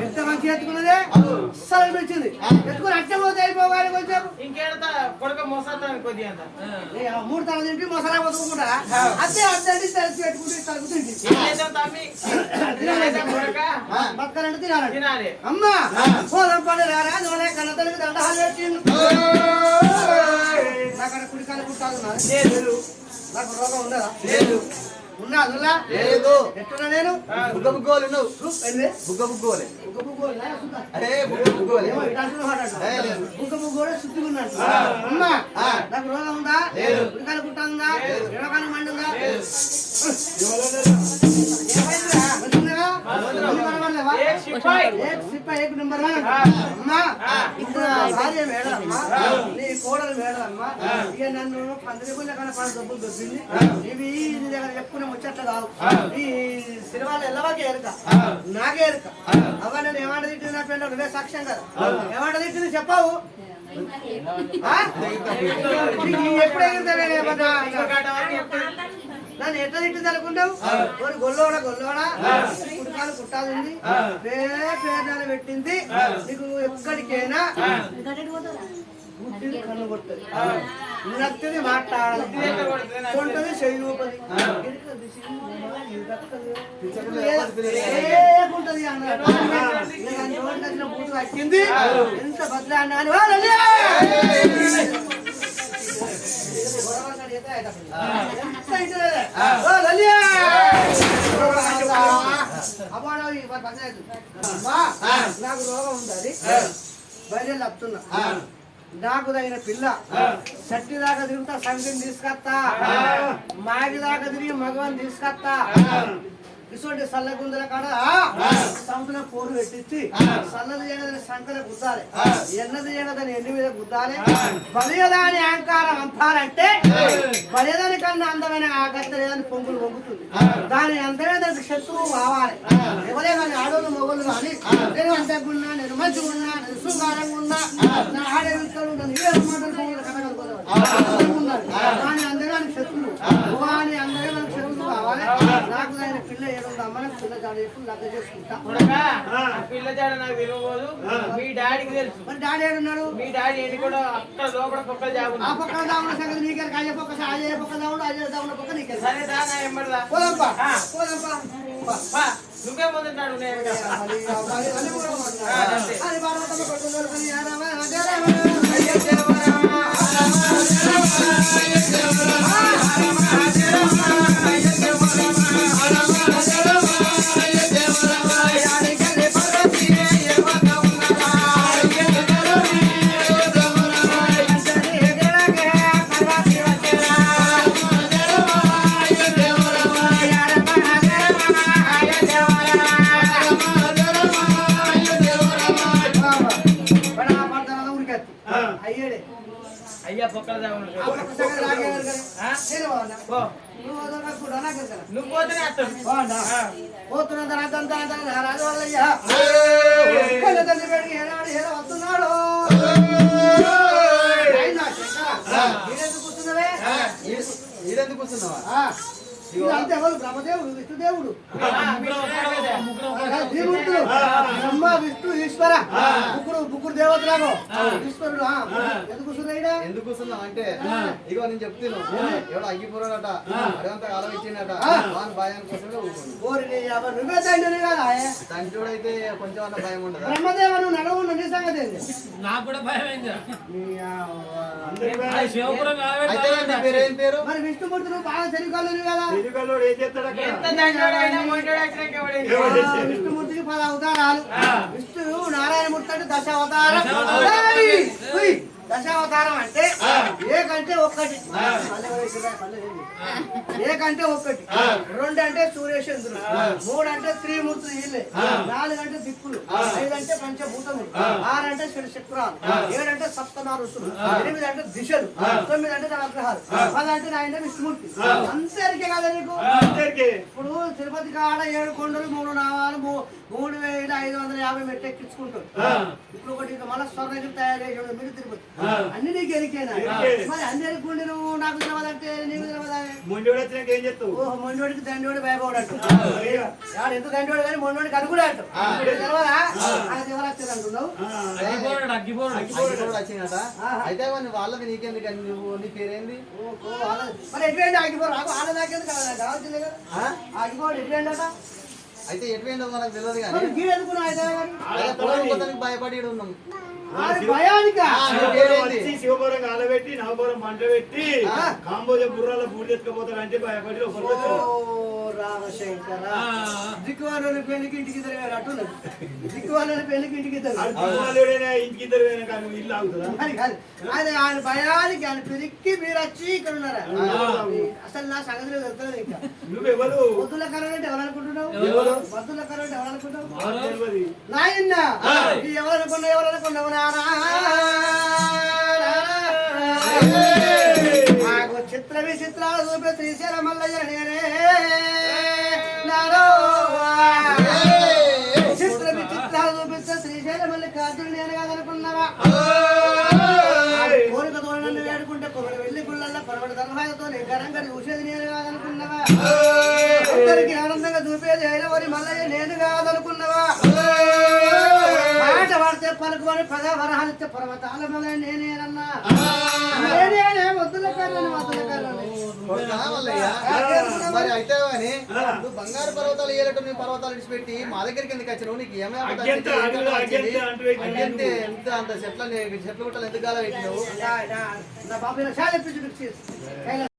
ఎంత మంచి ఎత్తుకున్నదే అసలు పిలిచింది ఎత్తుకుని అట్టే పోతే అయిపోవాలి కొంచెం ఇంకేడతా కొడుక మోసాను కొద్దిగా 3 తల తింటే మోసాలా పోతుకుంటా అదే అద్దెంటి తెలిసి పెట్టుకుంటే తగ్గుతుంది బతకాలంటే తినాలి అమ్మా పోదాం పని రారా నోలే కన్న తల్లికి దండహాలు పెట్టిండు నాకు కుడికాలు కుట్టాలి నాకు రోగం ఉండదా లేదు ఉన్నా అదులా లేదు ఎట్టున్నా నేను బుగ్గ బుగ్గోలు నువ్వు బుగ్గ బుగ్గోలే బుగ్గ బుగ్గోలే అరే బుగ్గ బుగ్గోలే బుగ్గ బుగ్గోలే శుద్ధిగున్నాడు అమ్మా నాకు రోగం ఉందా ఉడికాలు కుట్టా ఉందా ఎడకాలు మండుందా నీ కోడలు మేడమ్మా ఇక నన్ను 10 రూపాయల కన్నా 10 డబ్బులు దొబ్బింది ఇవి నీ దగ్గర చెప్పుకునే ముచ్చట్లు కాదు ఈ సినిమాలు ఎల్లవాకే ఎరుక నాకే ఎరుక అవ్వ నేను ఏమంట తిట్టింది నా పెళ్ళ నువ్వే సాక్ష్యం కదా ఏమంట తిట్టింది చెప్పావు ఎప్పుడు నన్ను ఎట్లా తిట్టింది అనుకుంటావు గొల్లోడా కుడికాలు కుట్టాలి పేర్నాలు పెట్టింది నీకు ఎక్కడికైనా కన్ను కొట్టది నచ్చది మాట్లాడాలి కొంటది చెయ్యూపది ఏముంటది అన్న బూటు వచ్చింది ఎంత బదిలీ అన్నా నాకు రోగం ఉంది బయలు వస్తున్నా నాకు తగిన పిల్ల చట్టి దాకా తిరుగుతా సంగతిని తీసుకొస్తా మాగి దాకా తిరిగి మగవాన్ని తీసుకొస్తా ఇటువంటి సల్లగుందల కాడ సంతుల పోరు పెట్టించి సల్లది చేయదని సంకల గుద్దాలి ఎన్నది చేయదని ఎన్ని మీద గుద్దాలి బలియదాని అహంకారం అంటారంటే బలియదాని కన్నా అందమైన ఆగత్త లేదని పొంగులు పొంగుతుంది దాని అందమే దానికి శత్రువు కావాలి ఎవరే కానీ ఆడోళ్ళు మొగోళ్ళు కానీ నేను అంతకున్నా నేను మంచిగా ఉన్నా నేను శృంగారంగా ఉన్నా నా ఆడే విత్తలు నన్ను ఏ మాటలు కనగలుగుతాను దాని అందడానికి శత్రువు అని అందరే మనకు శత్రువు కావాలి నాకు దాని పిల్ల పిల్ల జాడ నాకు తెలియదు మీ డాడీకి తెలుసు మరి డాడీ ఏడున్నాడు మీ డాడీ ఏంటి కూడా అక్కడ లోపల పొక్కలు జాగు ఆ పొక్కల దావున సంగతి నీకే అయ్యే పొక్క అయ్యే పొక్క దావుడు అయ్యే దావున పొక్క నీకే సరే దా నా ఎమ్మడదా పోదంపా నువ్వే ముందుంటాడు నేను అయ్యా పొక్కల నువ్వు పోతేనే వస్తున్నాడు మీరెందుకు కూర్చున్నావా అంతేవాళ్ళు బ్రహ్మదేవుడు విష్ణుదేవుడు బ్రహ్మ విష్ణు ఈశ్వర ముగ్గురు దేవతలాగో ఈశ్వరుడు ఎందుకు కూర్చున్నావు అంటే ఇగో నేను చెప్తాను ఎవడో అగ్గిపోరాడట అడంతా కాలం ఇచ్చిండట వాని భయం కోసమే నువ్వే తండ్రి కదా తండ్రుడైతే కొంచెం అన్న భయం ఉండదు బ్రహ్మదేవుడు నడవు నీ సంగతి నాకు కూడా భయం పేరు మరి విష్ణుమూర్తి నువ్వు బాగా తెలియగలరు కదా విష్ణుమూర్తికి 10 అవతారాలు విష్ణువు నారాయణమూర్తి అంటే 10 అవతారాలు దశావతారం అంటే ఏకంటే ఒక్కటి ఏకంటే ఒక్కటి, రెండు అంటే సూర్యచంద్రుడు, మూడు అంటే త్రిమూర్తులు వీళ్ళే, నాలుగు అంటే దిక్కులు, ఐదు అంటే పంచభూతములు, ఆరు అంటే శక్రాలు, ఏడు అంటే సప్తమ ఋషులు, ఎనిమిది అంటే దిశలు, తొమ్మిది అంటే నవగ్రహాలు, 10 అంటే ఆయన విష్ణుమూర్తి. అంతరికే కదా నీకు. ఇప్పుడు తిరుపతి కాడ 7 కొండలు 3 నావాలు 3,550 మెట్లు ఎక్కించుకుంటారు. ఇప్పుడు ఒకటి మళ్ళీ స్వర్ణగిరి తయారు చేసాడు మీరు తిరుపతి, అన్ని నీకు ఎరికేనా? మరి అన్ని ఎరుకుండి నువ్వు నాకు తెలియదంటే నీకు తెలియదా? ఓహో మొండోడికి దండోడి భయపడు అంటు, ఎందుకు దండోడు కానీ మొండోడికి అది కూడా అంటు తెలియదా? అది ఎవరు వచ్చారు అంటున్నావు? వచ్చిందట. అయితే వాళ్ళది నీకెందుకు, నువ్వు నీ పేరేంది? మరి ఎటువంటి ఆగిపోరు వాళ్ళ దాకేందుకు కావాల్సిందే కదా. ఆగిపోడు ఎటువంటి అయితే ఎటువంటి మనకు తెలియదు కానీ గీడు ఎందుకున్నా భయపడి ఉన్నాం. శివపురం కాలబెట్టి నవపురం మంట పెట్టి కాంబోజ బుర్రాల పూడి ఎత్తుకపోతారంటే భయపడి రామశంకర దిక్కువాళ్ళ పెళ్లికి ఇంటికి ఇద్దరు అట్టున్నది. దిక్కువాళ్ళ పెళ్లికి ఇంటికి ఇద్దరు ఇంటికి ఇద్దరు కానీ ఇల్లు ఆగుతుందా? అది ఆయన భయానికి ఆయన పిరికి మీరు వచ్చి ఇక్కడ ఉన్నారా? అసలు నా సంగతిలో దొరుకుతుంది. ఇంకా నువ్వెవరు? వద్దుల కరెంట్ అంటే ఎవరనుకుంటున్నావు? వద్దుల కరెంట్ ఎవరనుకుంటావు? నాయన ఎవరనుకున్నావు నాకు చిత్ర విచిత్రాలు చూపే శ్రీశైల మల్లయ్య నేనే చిత్ర విచిత్రాలు చూపిస్తే శ్రీశైల మల్లికార్జును నేను కాదనుకున్నావా? కోరికతో నన్ను వేడుకుంటే కొబ్బరి వెళ్ళి గుళ్ళల్లో పరవడి దర్భాగతో ఘనంగా చూసేది నేను కాదనుకున్నావా? అందరికి ఆనందంగా చూపేది అయినవరి మల్లయ్య నేను కాదనుకున్నావా? మాట పడితే పలుకుమని పద వరహాలిచ్చే పర్వతాల మల్లయ్య నేనేనన్నా. నేనే వద్దుల కర్రని మరి అయితే కానీ నువ్వు బంగారు పర్వతాలు ఏలటం నీ పర్వతాలు విడిచిపెట్టి మా దగ్గరికి ఎందుకు వచ్చినావు? నీకు ఏమైనా ఎంత అంత చెట్లు గుట్టలు ఎందుకు కాలం పెట్టినావు? నా బాబు